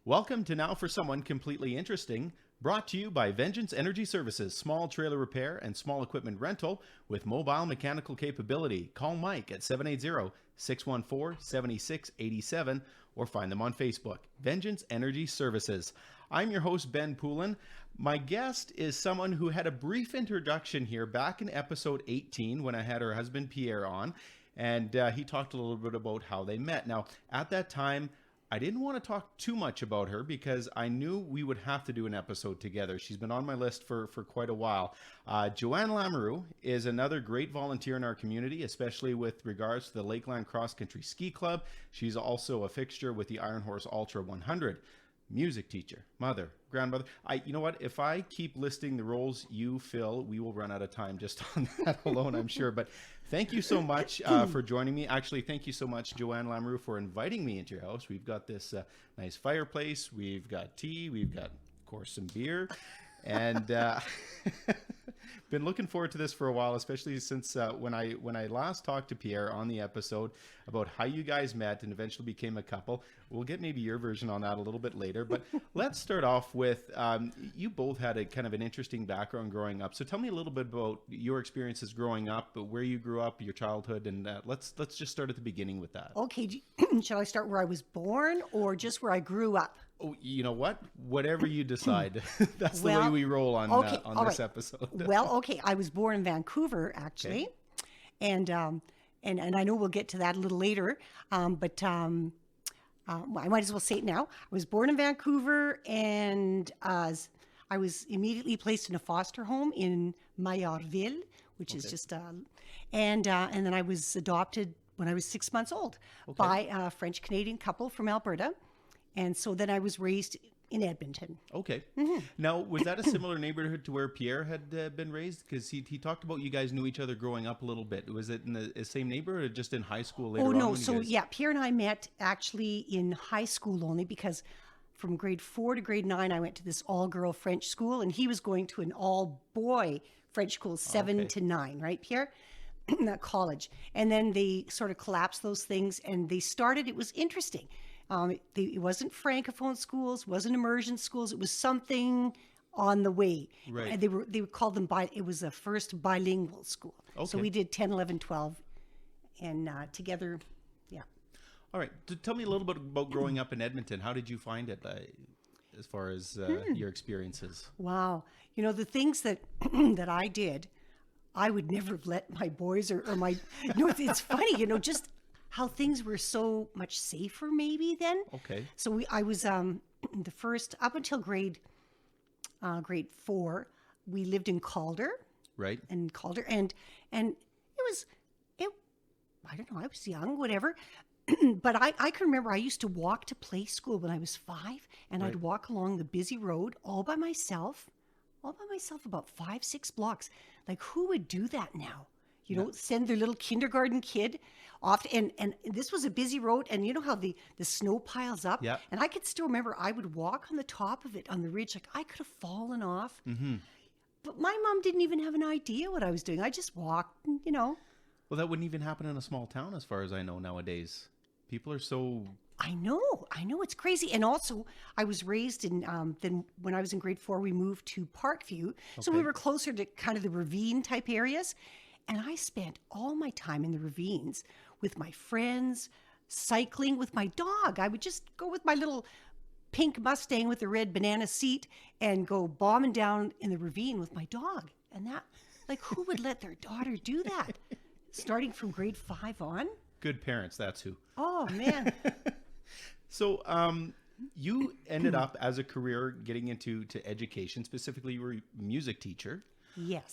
Welcome to Now for Someone Completely Interesting, brought to you by Vengeance Energy Services, small trailer repair and small equipment rental with mobile mechanical capability. Call Mike at 780-614-7687 or find them on Facebook, Vengeance Energy Services. I'm your host, Ben Poulin. My guest is someone who had a brief introduction here back in episode 18 when I had her husband Pierre on, and he talked a little bit about how they met. Now, at that time, I didn't want to talk too much about her because I knew we would have to do an episode together. She's been on my list for quite a while. Joanne Lamoureux is another great volunteer in our community, especially with regards to the Lakeland Cross Country Ski Club. She's also a fixture with the Iron Horse Ultra 100. Music teacher, mother, grandmother. You know what? If I keep listing the roles you fill, we will run out of time just on that alone, I'm sure. But thank you so much for joining me. Actually, thank you so much, Joanne Lamoureux, for inviting me into your house. We've got this nice fireplace. We've got tea. We've got, of course, some beer. And been looking forward to this for a while, especially since when I last talked to Pierre on the episode about how you guys met and eventually became a couple. We'll get maybe your version on that a little bit later, but let's start off with you both had a kind of an interesting background growing up. So tell me a little bit about your experiences growing up, where you grew up, your childhood, and let's just start at the beginning with that. Okay, shall I start where I was born or just where I grew up? Oh, you know what? Whatever you decide. That's the way we roll on this episode. Well, okay. I was born in Vancouver, actually. Okay. And I know we'll get to that a little later. But I might as well say it now. I was born in Vancouver, and I was immediately placed in a foster home in Maillardville, which is just and then I was adopted when I was 6 months old by a French-Canadian couple from Alberta. And so then I was raised in Edmonton. Okay. Mm-hmm. Now, was that a similar neighborhood to where Pierre had been raised? Because he talked about you guys knew each other growing up a little bit. Was it in the same neighborhood or just in high school later on? Oh, no. So, Pierre and I met actually in high school only because from grade 4 to grade 9, I went to this all-girl French school, and he was going to an all-boy French school, 7 to 9, right, Pierre? That college. And then they sort of collapsed those things, and they started, it was interesting. It wasn't Francophone schools, wasn't immersion schools. It was something on the way. Right. And they would call them, it was the first bilingual school. Okay. So we did 10, 11, 12, and together, yeah. All right. Tell me a little bit about growing up in Edmonton. How did you find it as far as your experiences? Wow. You know, the things that that I did, I would never have let my boys or my, it's funny, just how things were so much safer maybe then. Okay. So I was the first up until grade 4, we lived in Calder. Right. In Calder, and it I don't know, I was young, whatever. But I can remember I used to walk to play school when I was 5, and I'd walk along the busy road all by myself about 5-6 blocks. Like, who would do that now? Send their little kindergarten kid off. And this was a busy road. And you know how the snow piles up? Yeah. And I could still remember I would walk on the top of it on the ridge. Like, I could have fallen off. Mm-hmm. But my mom didn't even have an idea what I was doing. I just walked, Well, that wouldn't even happen in a small town as far as I know nowadays. People are so... I know. It's crazy. And also, I was raised in, then when I was in grade 4, we moved to Parkview. Okay. So we were closer to kind of the ravine type areas. And I spent all my time in the ravines with my friends, cycling with my dog. I would just go with my little pink Mustang with the red banana seat and go bombing down in the ravine with my dog. And that, like, who would let their daughter do that? Starting from grade 5 on? Good parents, that's who. Oh, man. So you ended up as a career getting into education. Specifically, you were a music teacher. Yes.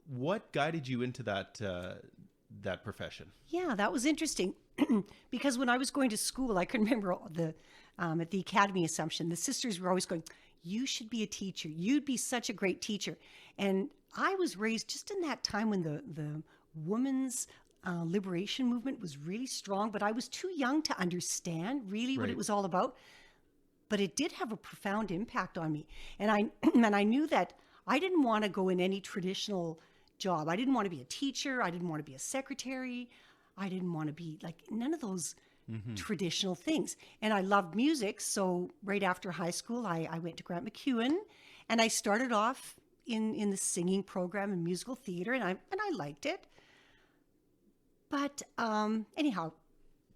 What guided you into that profession? Yeah, that was interesting because when I was going to school, I can remember at the Academy Assumption, the sisters were always going, "You should be a teacher. You'd be such a great teacher." And I was raised just in that time when the women's liberation movement was really strong, but I was too young to understand really what it was all about. But it did have a profound impact on me, and I knew that I didn't want to go in any traditional job. I didn't want to be a teacher. I didn't want to be a secretary. I didn't want to be like none of those traditional things. And I loved music. So right after high school, I went to Grant MacEwan, and I started off in the singing program and musical theater, and I liked it. But anyhow,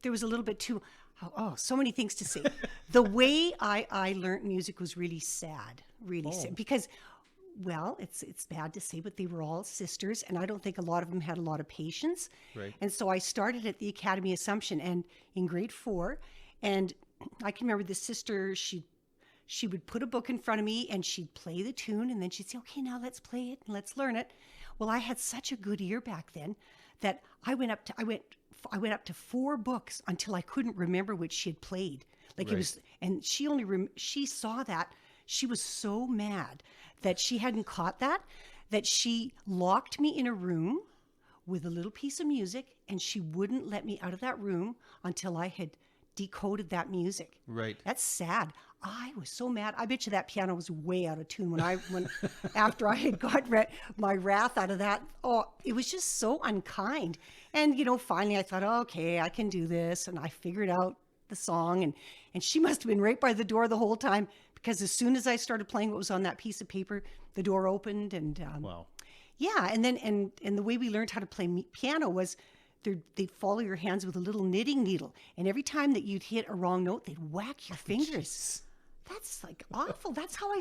there was a little bit too, so many things to say. The way I learned music was really sad, sad, because, well, it's bad to say, but they were all sisters, and I don't think a lot of them had a lot of patience. Right. And so I started at the Academy Assumption, and in grade 4, and I can remember the sister, she would put a book in front of me, and she'd play the tune, and then she'd say, okay, now let's play it and let's learn it. Well, I had such a good ear back then that I went up to 4 books until I couldn't remember which she had played. Like it was, and she only she saw that. She was so mad that she hadn't caught that she locked me in a room with a little piece of music, and she wouldn't let me out of that room until I had decoded that music. Right. That's sad. I was so mad. I bet you that piano was way out of tune when after I had got my wrath out of that. Oh, it was just so unkind. And, finally I thought, okay, I can do this. And I figured out the song, and she must have been right by the door the whole time, because as soon as I started playing what was on that piece of paper, the door opened, and Wow. yeah. And then, and the way we learned how to play piano was they'd follow your hands with a little knitting needle. And every time that you'd hit a wrong note, they'd whack your fingers. That's like awful. That's how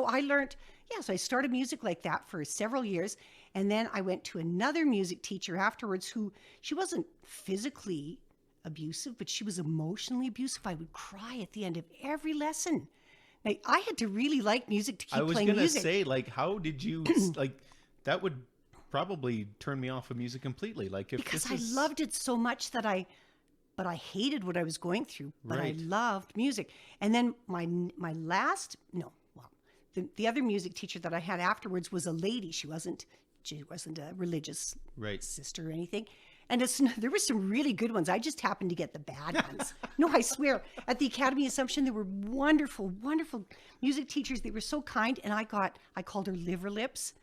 I learned. Yeah. So I started music like that for several years. And then I went to another music teacher afterwards she wasn't physically abusive, but she was emotionally abusive. I would cry at the end of every lesson. Now, I had to really like music to keep playing music. I was going to say, like, how did you, like, that would probably turn me off of music completely. Like, if because I loved it so much that I hated what I was going through, but I loved music. And then the other music teacher that I had afterwards was a lady. She wasn't a religious sister or anything. And there were some really good ones. I just happened to get the bad ones. No, I swear. At the Academy Assumption, there were wonderful, wonderful music teachers. They were so kind. And I called her Liver Lips.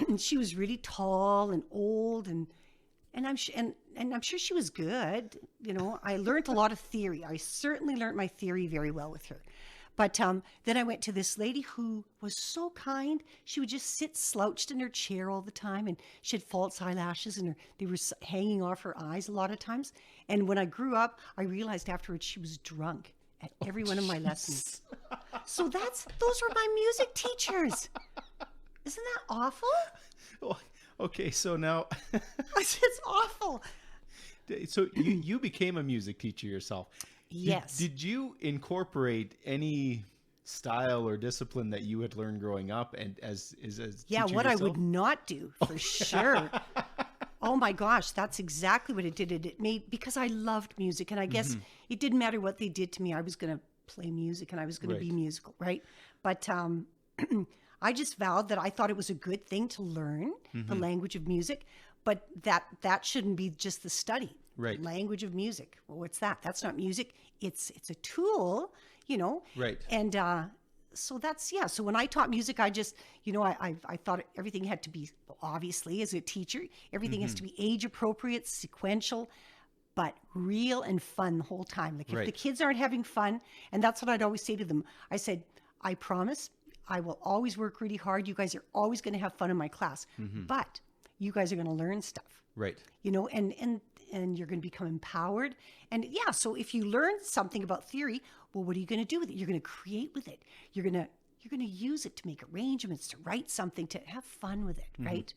And she was really tall and old, and I'm sure she was good. I learned a lot of theory. I certainly learned my theory very well with her. But then I went to this lady who was so kind. She would just sit slouched in her chair all the time, and she had false eyelashes, and they were hanging off her eyes a lot of times. And when I grew up, I realized afterwards she was drunk at every one of my lessons. So those were my music teachers. Isn't that awful? Oh, okay, so now it's awful. So you became a music teacher yourself. Yes. Did you incorporate any style or discipline that you had learned growing up and as yeah, teacher what yourself? I would not do for sure. Oh my gosh, that's exactly what it did. It made, because I loved music, and I guess it didn't matter what they did to me. I was going to play music, and I was going to be musical, right? But I just vowed that I thought it was a good thing to learn the language of music, but that shouldn't be just the study. Right. Language of music. Well, what's that? That's not music. It's a tool, Right. And so that's, yeah. So when I taught music, I just, I thought everything had to be, obviously, as a teacher, everything has to be age appropriate, sequential, but real and fun the whole time. Like if the kids aren't having fun, and that's what I'd always say to them. I said, I promise I will always work really hard. You guys are always going to have fun in my class, but you guys are going to learn stuff. Right. And you're going to become empowered. And yeah, so if you learn something about theory, well, what are you going to do with it? You're going to create with it. You're going to use it to make arrangements, to write something, to have fun with it, right?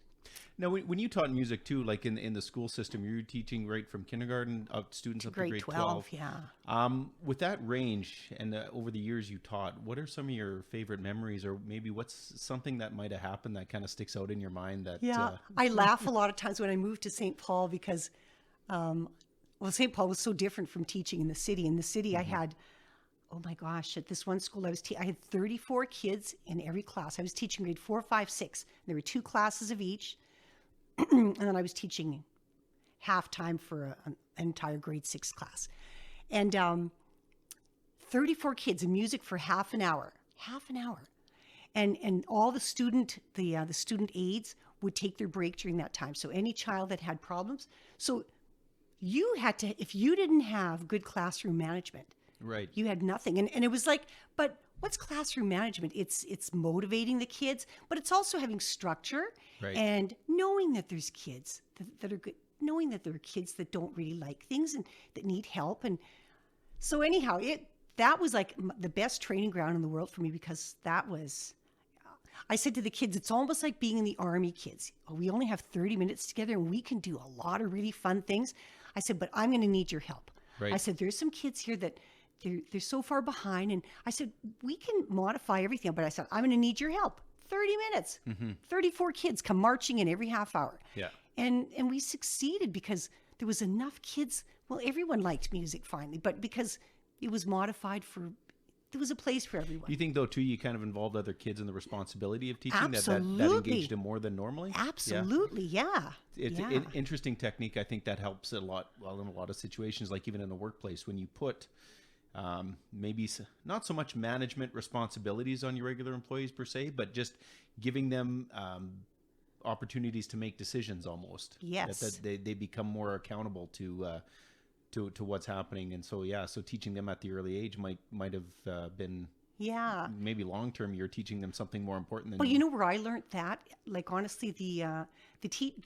Now, when you taught music too, like in the school system, you were teaching right from kindergarten students up to grade 12. Yeah. With that range and over the years you taught, what are some of your favorite memories, or maybe what's something that might have happened that kind of sticks out in your mind? I laugh a lot of times when I moved to St. Paul because, St. Paul was so different from teaching in the city. In the city, I had, oh my gosh, at this one school I had 34 kids in every class. I was teaching grade 4, 5, 6. There were 2 classes of each. And then I was teaching half-time for an entire grade 6 class. And 34 kids in music for half an hour. And all the student aides would take their break during that time. So any child that had problems. So, you had to, if you didn't have good classroom management, Right. you had nothing. And it was like, but what's classroom management? It's motivating the kids, but it's also having structure Right. and knowing that there's kids that are good, knowing that there are kids that don't really like things and that need help. And so anyhow, that was like the best training ground in the world for me, because I said to the kids, it's almost like being in the Army, kids. We only have 30 minutes together and we can do a lot of really fun things. I said, but I'm going to need your help. Right. I said, there's some kids here that they're so far behind. And I said, we can modify everything. But I said, I'm going to need your help. 30 minutes, 34 kids come marching in every half hour. Yeah. And we succeeded because there was enough kids. Well, everyone liked music finally, but because it was modified there was a place for everyone. You think, though, too, you kind of involved other kids in the responsibility of teaching? Absolutely. That engaged them more than normally? Absolutely, yeah. It's an interesting technique. I think that helps a lot, well, in a lot of situations, like even in a workplace, when you put maybe not so much management responsibilities on your regular employees per se, but just giving them opportunities to make decisions almost. Yes. That they become more accountable to what's happening. And so, so teaching them at the early age might have been, maybe long term, you're teaching them something more important than. Well, you know where I learned that? Like, honestly, the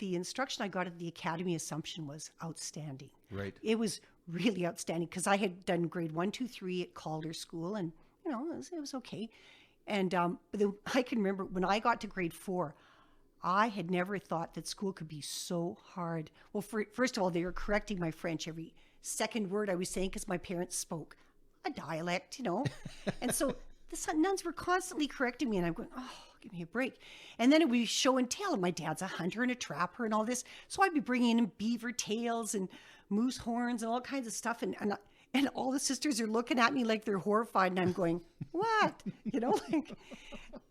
instruction I got at the Academy Assumption was outstanding. Right. It was really outstanding because I had done grade 1, 2, 3 at Calder School, and it was okay. And but then I can remember when I got to grade 4, I had never thought that school could be so hard. Well, first of all, they were correcting my French every second word I was saying because my parents spoke a dialect, and so the nuns were constantly correcting me, and I'm going, oh, give me a break. And then it would be show and tell, and my dad's a hunter and a trapper and all this, so I'd be bringing in beaver tails and moose horns and all kinds of stuff, and all the sisters are looking at me like they're horrified, and I'm going, what? Like,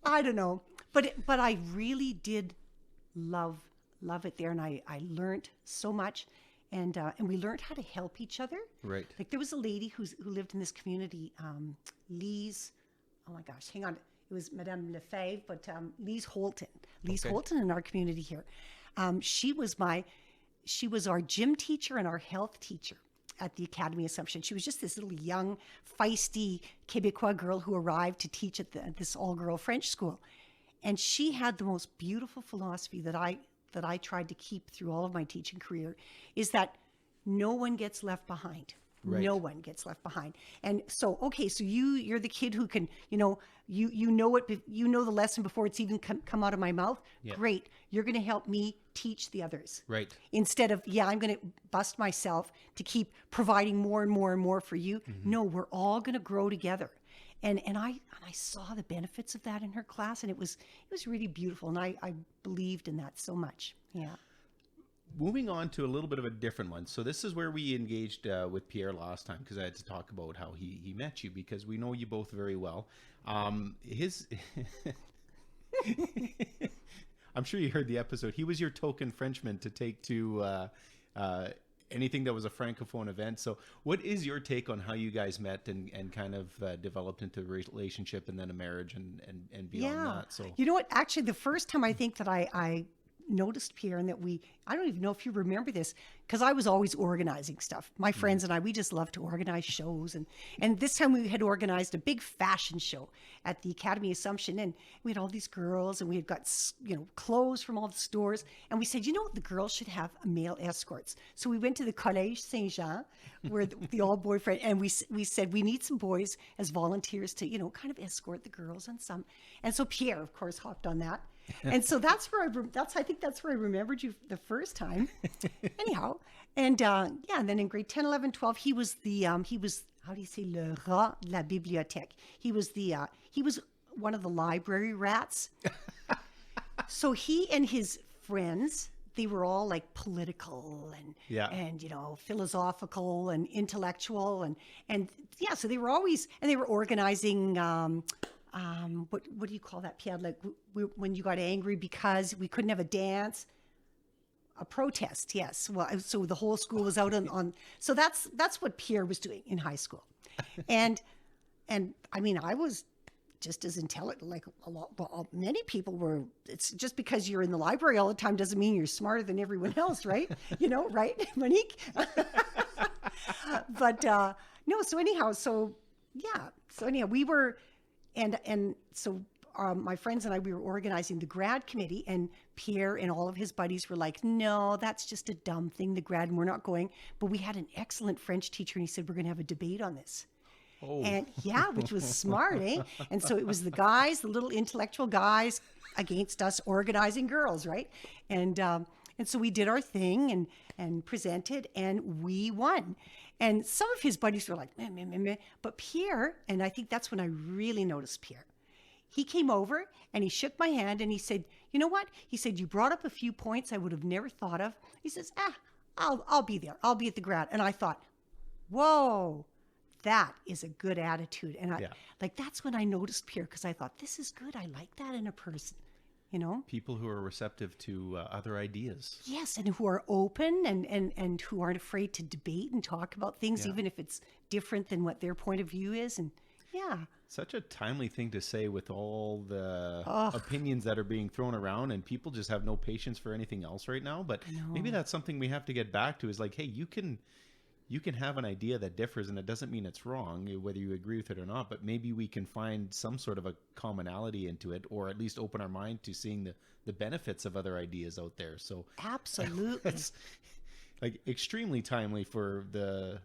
I don't know, but I really did love it there, and I learned so much. And we learned how to help each other. Right. Like there was a lady who lived in this community, Lise. Oh my gosh, hang on. It was Madame Lefebvre, but Lise Holton. Lise Holton in our community here. She was our gym teacher and our health teacher at the Academy Assumption. She was just this little young, feisty Quebecois girl who arrived to teach at this all-girl French school. And she had the most beautiful philosophy that I tried to keep through all of my teaching career, is that no one gets left behind. Right. No one gets left behind. And so, so you're the kid who can, you know the lesson before it's even come out of my mouth. Yeah. Great. You're going to help me teach the others. Right. Instead of, I'm going to bust myself to keep providing more and more and more for you. Mm-hmm. No, we're all going to grow together. And I saw the benefits of that in her class, and it was really beautiful, and I believed in that so much. Yeah. Moving on to a little bit of a different one. So this is where we engaged with Pierre last time, because I had to talk about how he met you, because we know you both very well. I'm sure you heard the episode. He was your token Frenchman to take to anything that was a Francophone event. So what is your take on how you guys met and kind of developed into a relationship and then a marriage and beyond that? So you know what? Actually, the first time I think that I noticed Pierre, and that I don't even know if you remember this, because I was always organizing stuff. My friends and I, we just love to organize shows. And this time we had organized a big fashion show at the Academy Assumption. And we had all these girls, and we had got, clothes from all the stores. And we said, the girls should have male escorts. So we went to the Collège Saint-Jean, where the all boyfriend, and we said, we need some boys as volunteers to, kind of escort the girls on some. And so Pierre, of course, hopped on that. And so I think that's where I remembered you the first time. Anyhow, and and then in grade 10, 11, 12, he was how do you say, le rat de la bibliothèque. He was one of the library rats. So he and his friends, they were all like political and philosophical and intellectual and so they were always, and they were organizing what do you call that, Pierre? Like when you got angry because we couldn't have a dance, a protest. Yes. Well, so the whole school was out on. So that's what Pierre was doing in high school, and I mean I was just as intelligent, like many people were. It's just because you're in the library all the time doesn't mean you're smarter than everyone else, right? Right, Monique? But no, so anyhow, we were, and so my friends and I, we were organizing the grad committee, and Pierre and all of his buddies were like, no, that's just a dumb thing, the grad, and we're not going. But we had an excellent French teacher, and he said, we're going to have a debate on this. Oh. And which was smart, eh? And so it was the guys, the little intellectual guys against us organizing girls, right? And so we did our thing and presented, and we won. And some of his buddies were like, meh, meh, meh, meh. But Pierre, and I think that's when I really noticed Pierre, he came over and he shook my hand and he said, you know what? He said, you brought up a few points I would have never thought of. He says, I'll be there. I'll be at the grad. And I thought, whoa, that is a good attitude. And that's when I noticed Pierre, because I thought, this is good. I like that in a person, People who are receptive to other ideas. Yes, and who are open and who aren't afraid to debate and talk about things, even if it's different than what their point of view is. And such a timely thing to say with all the opinions that are being thrown around, and people just have no patience for anything else right now. But maybe that's something we have to get back to, is like, hey, you can have an idea that differs, and it doesn't mean it's wrong, whether you agree with it or not, but maybe we can find some sort of a commonality into it, or at least open our mind to seeing the benefits of other ideas out there. So absolutely. It's like extremely timely for the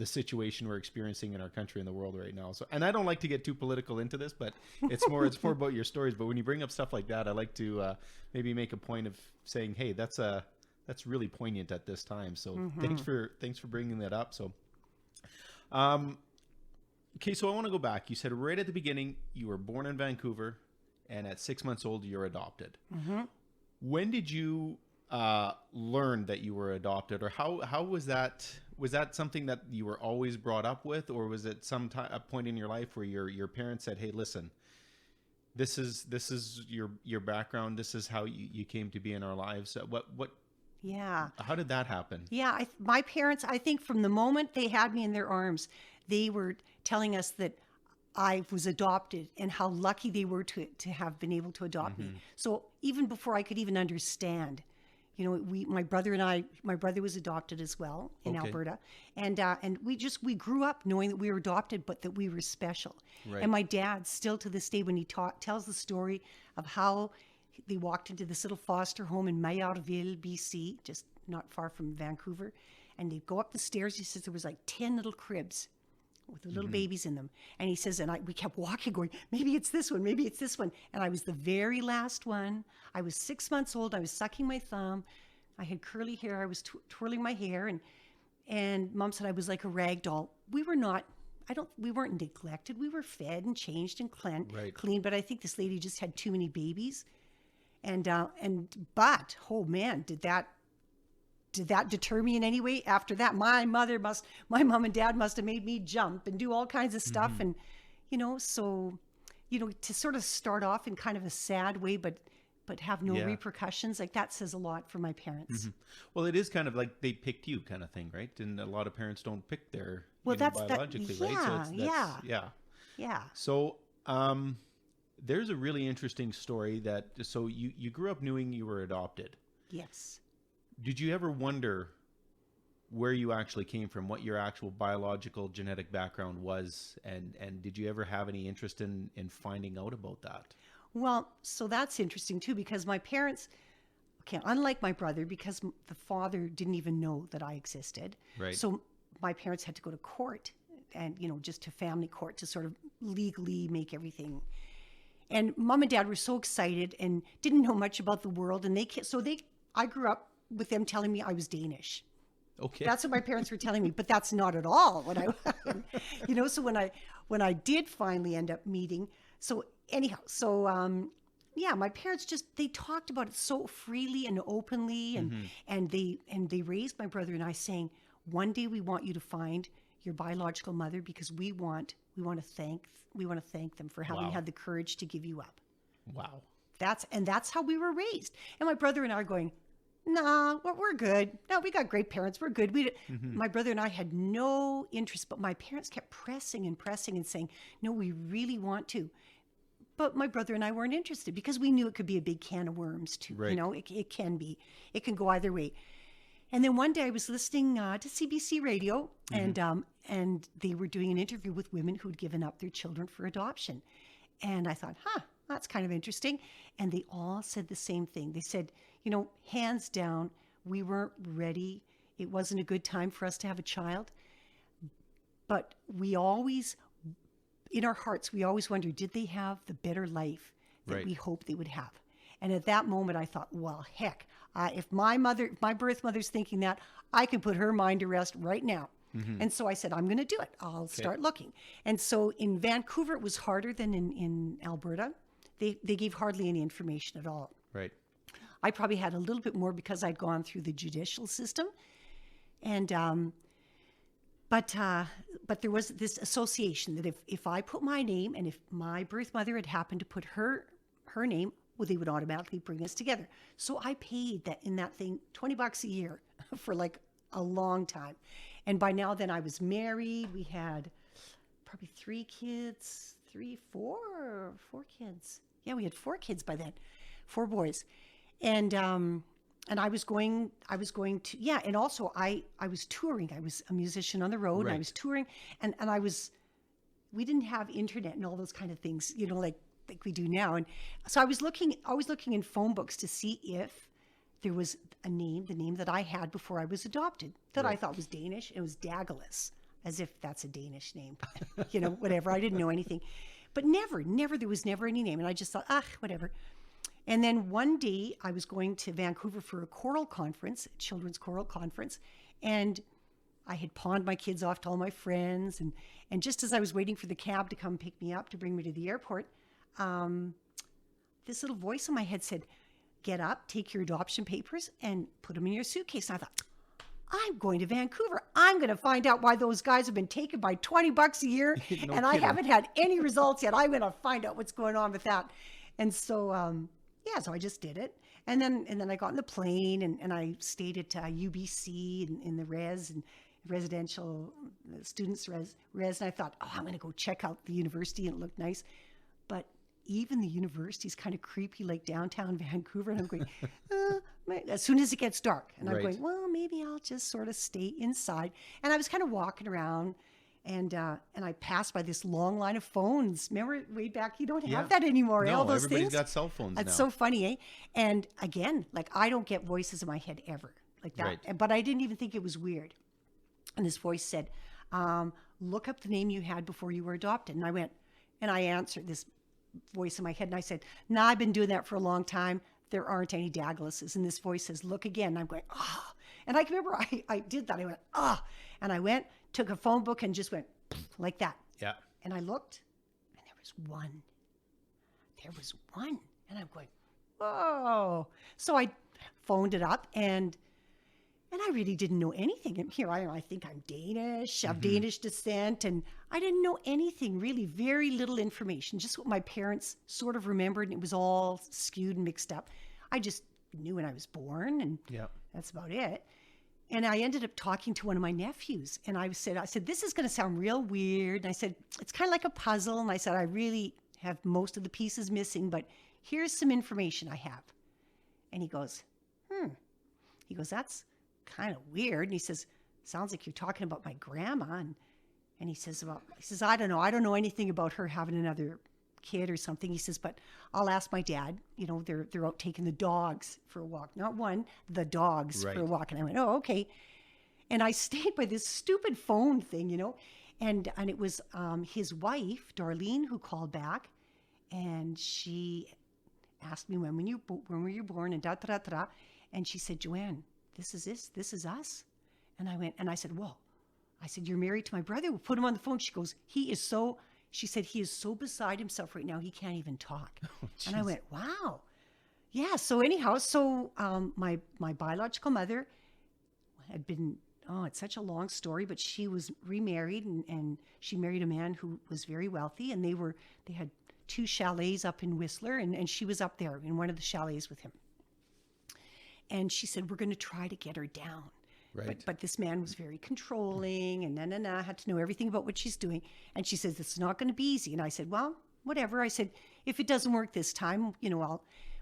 situation we're experiencing in our country and the world right now. So, and I don't like to get too political into this, but it's more about your stories. But when you bring up stuff like that, I like to maybe make a point of saying, hey, that's really poignant at this time. So thanks for bringing that up. So, okay. So I want to go back. You said right at the beginning, you were born in Vancouver, and at 6 months old, you're adopted. Mm-hmm. When did you learn that you were adopted, or how was that? Was that something that you were always brought up with, or was it a point in your life where your parents said, hey, listen, this is your background. This is how you came to be in our lives. What? Yeah. How did that happen? Yeah. My parents, I think from the moment they had me in their arms, they were telling us that I was adopted and how lucky they were to have been able to adopt me. So even before I could even understand, my brother was adopted as well in Alberta. And we grew up knowing that we were adopted, but that we were special. Right. And my dad, still to this day, when he tells the story of how they walked into this little foster home in Maillardville, BC, just not far from Vancouver. And they'd go up the stairs. He says there was like 10 little cribs with the little babies in them. And he says, we kept walking going, maybe it's this one, maybe it's this one. And I was the very last one. I was 6 months old. I was sucking my thumb. I had curly hair. I was twirling my hair. And Mom said I was like a rag doll. We weren't neglected. We were fed and changed and clean. But I think this lady just had too many babies. But oh man, did that deter me in any way? After that, my mom and dad must have made me jump and do all kinds of stuff. And, to sort of start off in kind of a sad way, but have no repercussions, like that says a lot for my parents. Well, it is kind of like they picked you kind of thing, right? And a lot of parents don't pick their biologically, right? So So, there's a really interesting story so you grew up knowing you were adopted. Yes. Did you ever wonder where you actually came from, what your actual biological genetic background was? And did you ever have any interest in finding out about that? Well, so that's interesting too, because my parents, unlike my brother, because the father didn't even know that I existed. Right. So my parents had to go to court and, just to family court to sort of legally make everything. And Mom and Dad were so excited and didn't know much about the world. And I grew up with them telling me I was Danish. Okay. That's what my parents were telling me, but that's not at all what so when I did finally end up meeting. So anyhow, my parents they talked about it so freely and openly. And they raised my brother and I saying, one day we want you to find your biological mother, because we want to thank them for having had the courage to give you up. Wow. That's how we were raised. And my brother and I are going, nah, we're good. No, we got great parents. We're good. My brother and I had no interest, but my parents kept pressing and saying, no, we really want to. but my brother and I weren't interested because we knew it could be a big can of worms too. Right. You know, it can be. It can go either way. And then one day I was listening to CBC radio, and they were doing an interview with women who'd given up their children for adoption. And I thought, that's kind of interesting. And they all said the same thing. They said, you know, hands down, we weren't ready. It wasn't a good time for us to have a child. But we always, in our hearts, we always wondered, did they have the better life that we hoped they would have? And at that moment, I thought, well, heck, if my birth mother's thinking that, I can put her mind to rest right now. And so I said, I'm going to do it. I'll start looking. And so in Vancouver, it was harder than in Alberta. They gave hardly any information at all. Right. I probably had a little bit more because I'd gone through the judicial system. And but there was this association that if I put my name, and if my birth mother had happened to put her name, well, they would automatically bring us together. So I paid that thing $20 a year for like a long time. And by now then I was married. We had probably four kids. Yeah, we had 4 kids by then, 4 boys. And I was going to, and also I was touring. I was a musician on the road, and I was touring, and we didn't have internet and all those kind of things, you know, like we do now. And so I was always looking in phone books to see if there was the name that I had before I was adopted, that I thought was Danish. It was Dagalus, as if that's a Danish name, you know, whatever. I didn't know anything, but never, there was never any name. And I just thought, whatever. And then one day I was going to Vancouver for a choral conference, a children's choral conference. And I had pawned my kids off to all my friends. And just as I was waiting for the cab to come pick me up to bring me to the airport, this little voice in my head said, get up, take your adoption papers and put them in your suitcase. And I thought, I'm going to Vancouver. I'm going to find out why those guys have been taken by $20 a year. And I haven't had any results yet. I'm going to find out what's going on with that. And so, so I just did it. And then I got on the plane and I stayed at UBC in the residential students res. And I thought, I'm going to go check out the university, and it looked nice. But even the university is kind of creepy, like downtown Vancouver. And I'm going, as soon as it gets dark. And I'm going, well, maybe I'll just sort of stay inside. And I was kind of walking around, and I passed by this long line of phones. Remember way back, you don't have that anymore. No, all those everybody's things. got cell phones now. It's so funny, eh? And again, like I don't get voices in my head ever like that. Right. But I didn't even think it was weird. And this voice said, look up the name you had before you were adopted. And I went, and I answered this voice in my head, and I said, I've been doing that for a long time. There aren't any Douglases. And this voice says, look again. And I'm going, And I can remember I did that. I went, And I went, took a phone book and just went like that. Yeah. And I looked, and there was one. And I'm going, whoa. So I phoned it up, and I really didn't know anything. And here I think I'm Danish, of Danish descent, and I didn't know anything, really, very little information, just what my parents sort of remembered, and it was all skewed and mixed up. I just knew when I was born, and that's about it. And I ended up talking to one of my nephews, and I said, this is going to sound real weird. And I said, it's kind of like a puzzle. And I said, I really have most of the pieces missing, but here's some information I have. And he goes, He goes, that's kind of weird. And he says, sounds like you're talking about my grandma. And he says, I don't know anything about her having another kid or something. He says, but I'll ask my dad. You know, they're out taking the dogs for a walk. Not one, the dogs for a walk. And I went, oh, okay. And I stayed by this stupid phone thing, you know, and it was his wife, Darlene, who called back, and she asked me when were you born, and da. And she said, Joanne, this is us. And I said, well, you're married to my brother. We'll put him on the phone. She goes, he is so beside himself right now, he can't even talk. Oh, and I went, wow. Yeah. So anyhow, my biological mother had been, it's such a long story, but she was remarried, and she married a man who was very wealthy, and they had 2 chalets up in Whistler, and she was up there in one of the chalets with him. And she said, we're going to try to get her down. Right. But this man was very controlling, and had to know everything about what she's doing. And she says, it's not going to be easy. And I said, well, whatever. I said, if it doesn't work this time,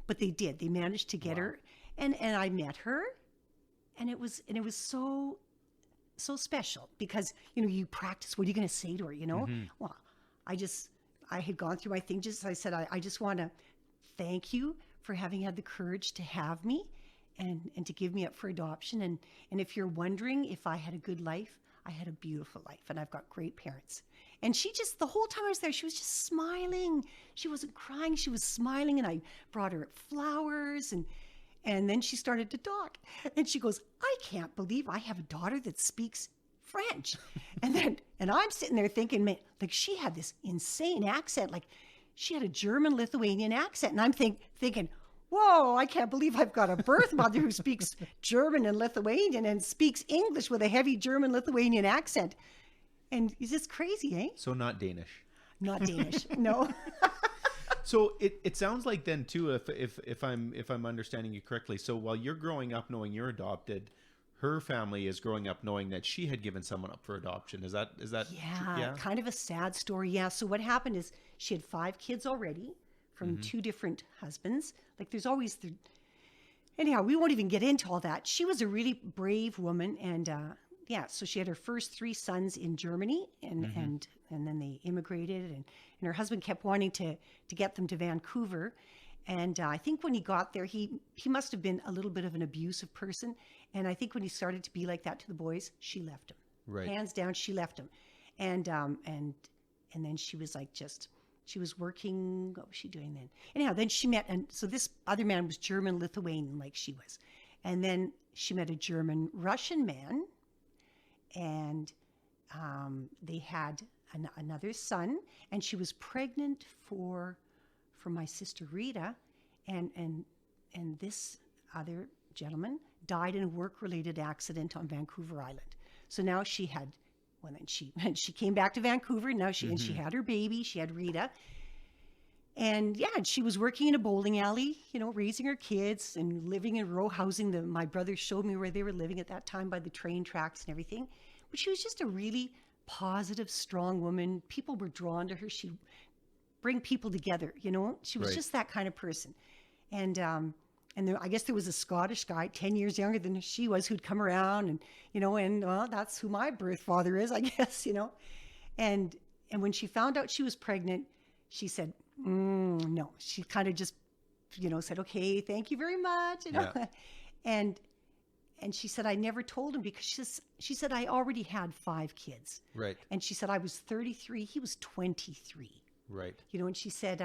but they did. They managed to get her, and I met her, and it was so special because you practice. What are you going to say to her? Well, I had gone through my thing. I said, I just want to thank you for having had the courage to have me, and to give me up for adoption. And if you're wondering if I had a good life, I had a beautiful life, and I've got great parents. And she just, the whole time I was there, she was just smiling. She wasn't crying. She was smiling, and I brought her flowers, and then she started to talk. And she goes, I can't believe I have a daughter that speaks French. And I'm sitting there thinking, man, like she had this insane accent. Like she had a German Lithuanian accent. And I'm thinking, whoa, I can't believe I've got a birth mother who speaks German and Lithuanian and speaks English with a heavy German Lithuanian accent. And it's just crazy, eh? So not Danish. Not Danish, no. So it sounds like then too, if I'm understanding you correctly. So while you're growing up knowing you're adopted, her family is growing up knowing that she had given someone up for adoption. Is that yeah, kind of a sad story. Yeah. So what happened is she had 5 kids already from 2 different husbands. Like there's always anyhow, we won't even get into all that. She was a really brave woman, and so she had her first 3 sons in Germany, and then they immigrated, and her husband kept wanting to get them to Vancouver. And I think when he got there, he must have been a little bit of an abusive person. And I think when he started to be like that to the boys, she left him. Right. Hands down, she left him. And then she was like she was working, what was she doing then? Anyhow, then she met, and so this other man was German Lithuanian like she was. And then she met a German Russian man, and they had another son, and she was pregnant for my sister Rita, and this other gentleman died in a work-related accident on Vancouver Island. So now she had, then she came back to Vancouver. Now and she had her baby. She had Rita, and she was working in a bowling alley, raising her kids and living in row housing. My brother showed me where they were living at that time by the train tracks and everything. But she was just a really positive, strong woman. People were drawn to her. She'd bring people together, She was just that kind of person. And I guess there was a Scottish guy 10 years younger than she was who'd come around, and that's who my birth father is, I guess, And when she found out she was pregnant, she said, no. She kind of just, said, okay, thank you very much, Yeah. And she said, I never told him because she said, I already had 5 kids. Right. And she said, I was 33, he was 23. Right. And she said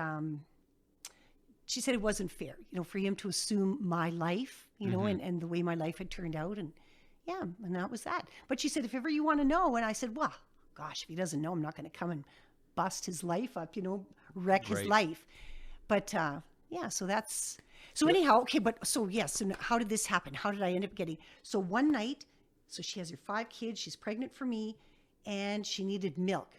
it wasn't fair, for him to assume my life, and the way my life had turned out. And that was that. But she said, if ever you want to know, and I said, well, gosh, if he doesn't know, I'm not going to come and bust his life up, wreck his life. But so anyhow, okay, so how did this happen? How did I end up getting, so one night, so she has her 5 kids, she's pregnant for me, and she needed milk,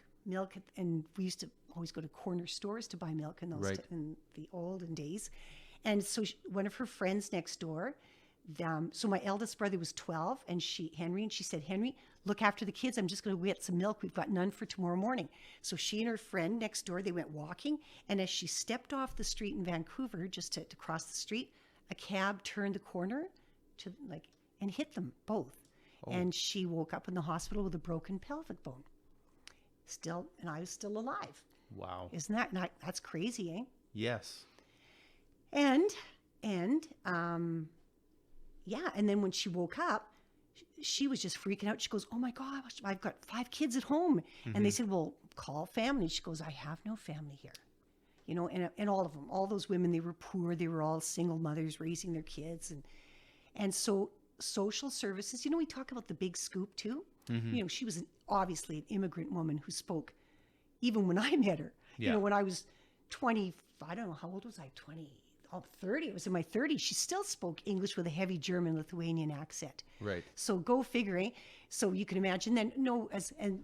and we used to always go to corner stores to buy milk in those in the olden days. And so one of her friends next door, so my eldest brother was 12, and Henry said, Henry, look after the kids. I'm just going to get some milk. We've got none for tomorrow morning. So she and her friend next door, they went walking. And as she stepped off the street in Vancouver, just to cross the street, a cab turned the corner and hit them both. Oh. And she woke up in the hospital with a broken pelvic bone. And I was still alive. Wow. Isn't that's crazy, eh? Yes. And then when she woke up, she was just freaking out. She goes, oh my gosh, I've got 5 kids at home. And they said, well, call family. She goes, I have no family here. And all of them, all those women, they were poor. They were all single mothers raising their kids. And so social services, we talk about the big scoop too. She was obviously an immigrant woman who spoke, even when I met her, when I was 20, I don't know, how old was I? 30. I was in my 30s. She still spoke English with a heavy German Lithuanian accent. Right. So go figure, eh? So you can imagine then, and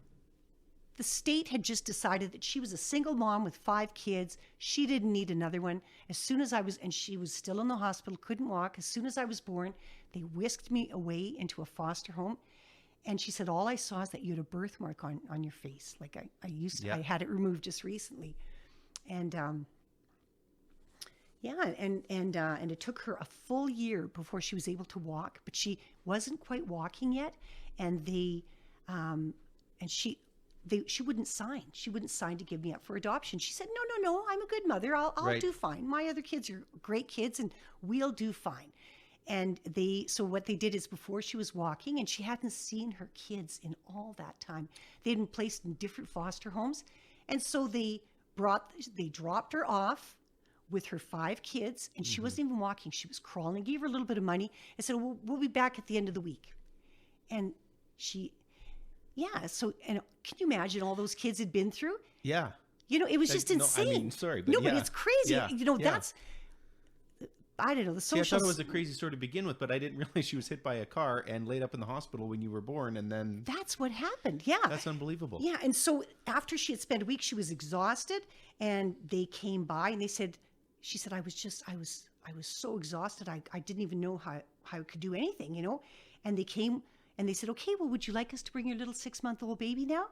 the state had just decided that she was a single mom with 5 kids. She didn't need another one. As soon as and she was still in the hospital, couldn't walk. As soon as I was born, they whisked me away into a foster home. And she said, all I saw is that you had a birthmark on your face. Like I had it removed just recently. And yeah, and it took her a full year before she was able to walk, but she wasn't quite walking yet, and she wouldn't sign. She wouldn't sign to give me up for adoption. She said, no, I'm a good mother. I'll Right. do fine. My other kids are great kids, and we'll do fine. And so what they did is, before she was walking, and she hadn't seen her kids in all that time, they'd been placed in different foster homes, and so they dropped her off with her 5 kids, and she wasn't even walking. She was crawling. Gave her a little bit of money and said, we'll be back at the end of the week. And so, and can you imagine all those kids had been through? Yeah. It was just insane. No, I mean, sorry, but no, yeah. but it's crazy. Yeah. That's, I don't know, the See, I social... thought it was a crazy story to begin with, but I didn't realize she was hit by a car and laid up in the hospital when you were born, and then... That's what happened, yeah. That's unbelievable. Yeah, and so after she had spent a week, she was exhausted, and they came by, and she said, I was so exhausted, I didn't even know how I could do anything, And they came, and they said, okay, well, would you like us to bring your little 6-month-old baby now?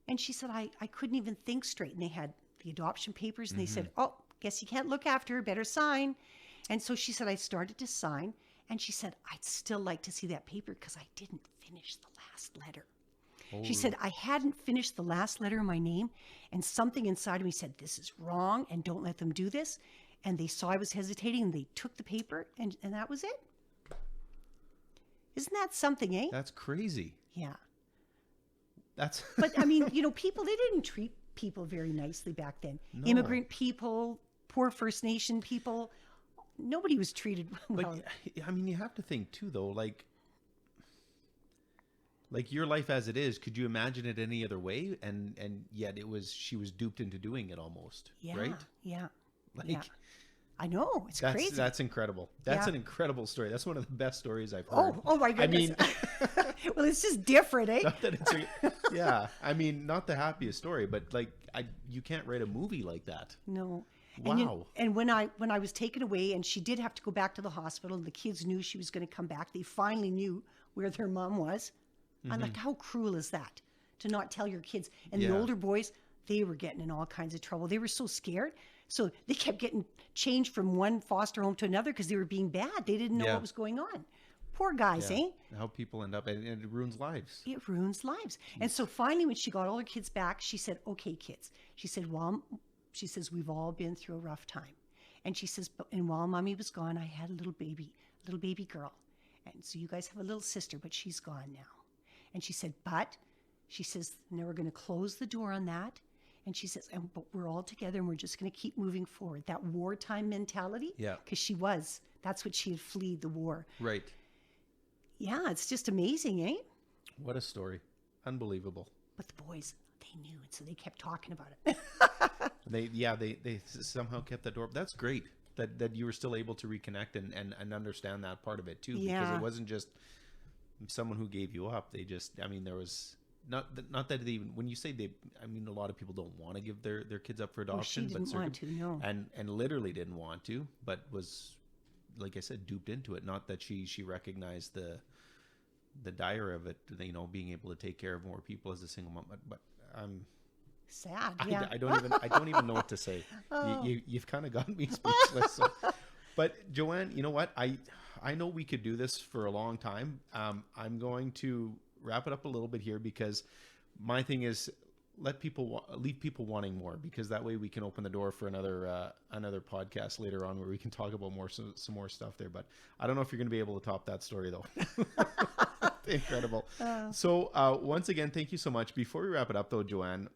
And she said, I couldn't even think straight. And they had the adoption papers, and they said, oh, guess you can't look after her, better sign. And so she said, I started to sign, and she said, I'd still like to see that paper because I didn't finish the last letter. Oh. She said, I hadn't finished the last letter of my name, and something inside of me said, this is wrong, and don't let them do this. And they saw I was hesitating, and they took the paper, and that was it. Isn't that something, eh? That's crazy. Yeah. That's... But, I mean, people, they didn't treat people very nicely back then. No. Immigrant people, poor First Nation people, nobody was treated well. But, I mean, you have to think, too, though, like your life as it is, could you imagine it any other way? And yet she was duped into doing it almost, right? Yeah. Like, I know, it's crazy. That's incredible. That's an incredible story. That's one of the best stories I've heard. Oh my goodness. I mean, well, it's just different, eh? Not that yeah. I mean, not the happiest story, but you can't write a movie like that. No. Wow. And when I was taken away, and she did have to go back to the hospital, and the kids knew she was going to come back. They finally knew where their mom was. I'm like, how cruel is that to not tell your kids? And the older boys, they were getting in all kinds of trouble. They were so scared. So they kept getting changed from one foster home to another because they were being bad. They didn't know what was going on. Poor guys, eh? How people end up, and it ruins lives. It ruins lives. And so finally, when she got all her kids back, she said, okay, kids. She said, we've all been through a rough time. And she says, and while mommy was gone, I had a little baby girl. And so you guys have a little sister, but she's gone now. And she said, now we're going to close the door on that. And she says, but we're all together, and we're just going to keep moving forward. That wartime mentality. Yeah. Because that's what she had fled, the war. Right. Yeah, it's just amazing, eh? What a story. Unbelievable. But the boys, they knew, and so they kept talking about it. They somehow kept that door. That's great that you were still able to reconnect and understand that part of it too. Because it wasn't just someone who gave you up. They just, I mean, there was not that they even, when you say they, I mean, a lot of people don't want to give their kids up for adoption. Well, she didn't want to, no. And literally didn't want to, but was, like I said, duped into it. Not that she recognized the dire of it, being able to take care of more people as a single mom. But sad. Yeah. I don't even know what to say. Oh. You've kind of got me speechless. So. But Joanne, you know what? I know we could do this for a long time. I'm going to wrap it up a little bit here because my thing is leave people wanting more, because that way we can open the door for another podcast later on where we can talk about some more stuff there. But I don't know if you're going to be able to top that story though. Incredible. So once again, thank you so much. Before we wrap it up though, Joanne,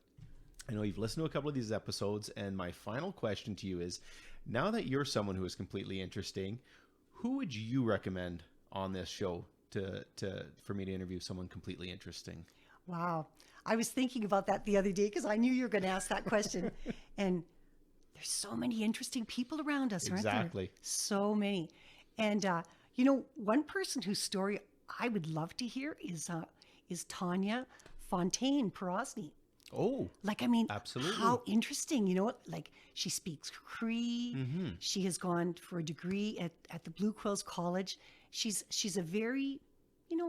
I know you've listened to a couple of these episodes, and my final question to you is, now that you're someone who is completely interesting, who would you recommend on this show for me to interview someone completely interesting? Wow. I was thinking about that the other day because I knew you were going to ask that question. And there's so many interesting people around us, aren't there? Exactly. So many. And, one person whose story I would love to hear is Tanya Fontaine-Perosny. Oh, absolutely. How interesting, like she speaks Cree. Mm-hmm. She has gone for a degree at the Blue Quills College. She's a very,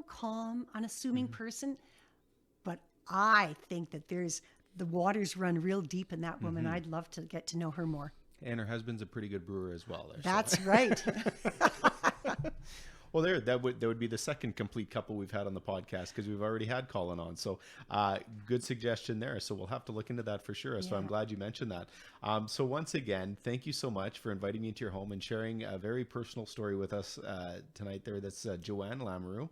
calm, unassuming person. But I think that there's the waters run real deep in that woman. I'd love to get to know her more. And her husband's a pretty good brewer as well. There, That's right. Well, that would be the second complete couple we've had on the podcast, because we've already had Colin on. So good suggestion there. So we'll have to look into that for sure. So I'm glad you mentioned that. So once again, thank you so much for inviting me into your home and sharing a very personal story with us tonight there. That's Joanne Lamoureux.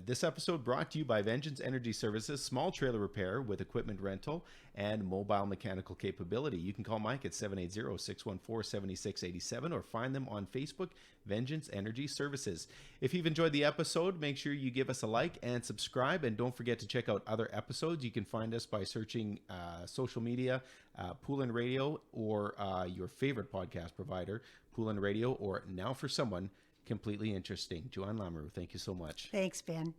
This episode brought to you by Vengeance Energy Services, small trailer repair with equipment rental and mobile mechanical capability. You can call Mike at 780-614-7687 or find them on Facebook, Vengeance Energy Services. If you've enjoyed the episode, make sure you give us a like and subscribe, and don't forget to check out other episodes. You can find us by searching social media, Poolin Radio, or your favorite podcast provider, Poolin Radio, or Now for Someone Completely Interesting. Joanne Lamoureux, thank you so much. Thanks, Ben.